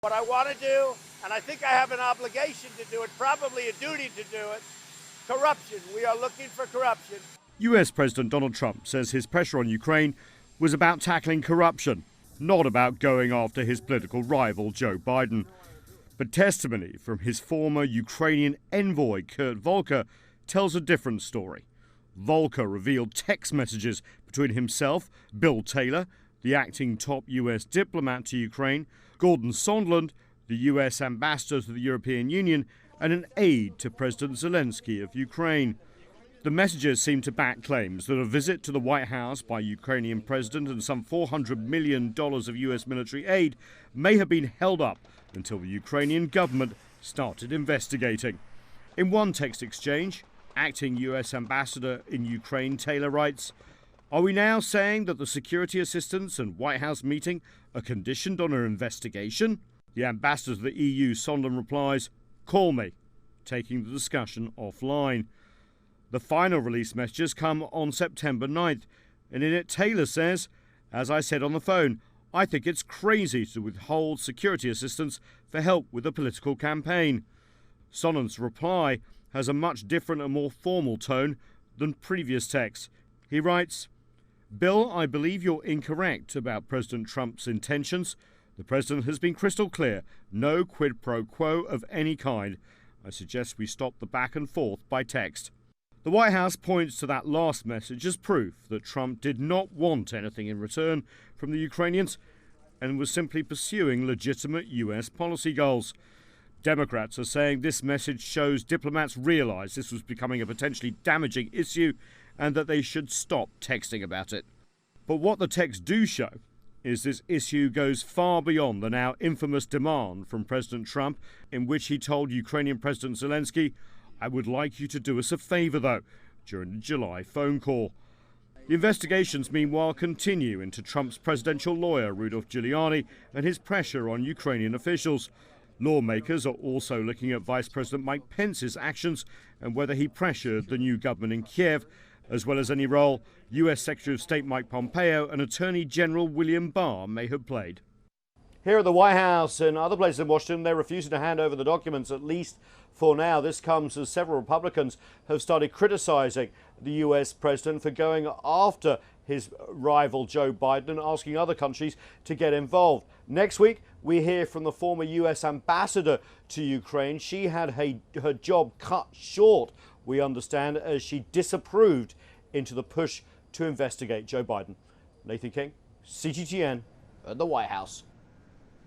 What I want to do, and I think I have an obligation to do it, probably a duty to do it, corruption. We are looking for corruption. US President Donald Trump says his pressure on Ukraine was about tackling corruption, not about going after his political rival Joe Biden. But testimony from his former Ukrainian envoy Kurt Volker tells a different story. Volker revealed text messages between himself, Bill Taylor, the acting top US diplomat to Ukraine, Gordon Sondland, the US ambassador to the European Union, and an aide to President Zelensky of Ukraine. The messages seem to back claims that a visit to the White House by Ukrainian president and some $400 million of US military aid may have been held up until the Ukrainian government started investigating. In one text exchange, acting US ambassador in Ukraine Taylor writes, "Are we now saying that the security assistance and White House meeting are conditioned on an investigation?" The ambassador to the EU, Sondland, replies, "Call me," taking the discussion offline. The final release messages come on September 9th, and in it Taylor says, "As I said on the phone, I think it's crazy to withhold security assistance for help with a political campaign." Sondland's reply has a much different and more formal tone than previous texts. He writes, "Bill, I believe you're incorrect about President Trump's intentions. The president has been crystal clear, no quid pro quo of any kind. I suggest we stop the back and forth by text." The White House points to that last message as proof that Trump did not want anything in return from the Ukrainians and was simply pursuing legitimate US policy goals. Democrats are saying this message shows diplomats realize this was becoming a potentially damaging issue and that they should stop texting about it. But what the texts do show is this issue goes far beyond the now infamous demand from President Trump, in which he told Ukrainian President Zelensky, "I would like you to do us a favor, though," during the July phone call. The investigations, meanwhile, continue into Trump's presidential lawyer, Rudolph Giuliani, and his pressure on Ukrainian officials. Lawmakers are also looking at Vice President Mike Pence's actions and whether he pressured the new government in Kiev, as well as any role US Secretary of State Mike Pompeo and Attorney General William Barr may have played. Here at the White House and other places in Washington, they're refusing to hand over the documents, at least for now. This comes as several Republicans have started criticizing the US president for going after his rival Joe Biden and asking other countries to get involved. Next week, we hear from the former US ambassador to Ukraine. She had her job cut short, we understand, as she disapproved into the push to investigate Joe Biden. Nathan King, CGTN at the White House.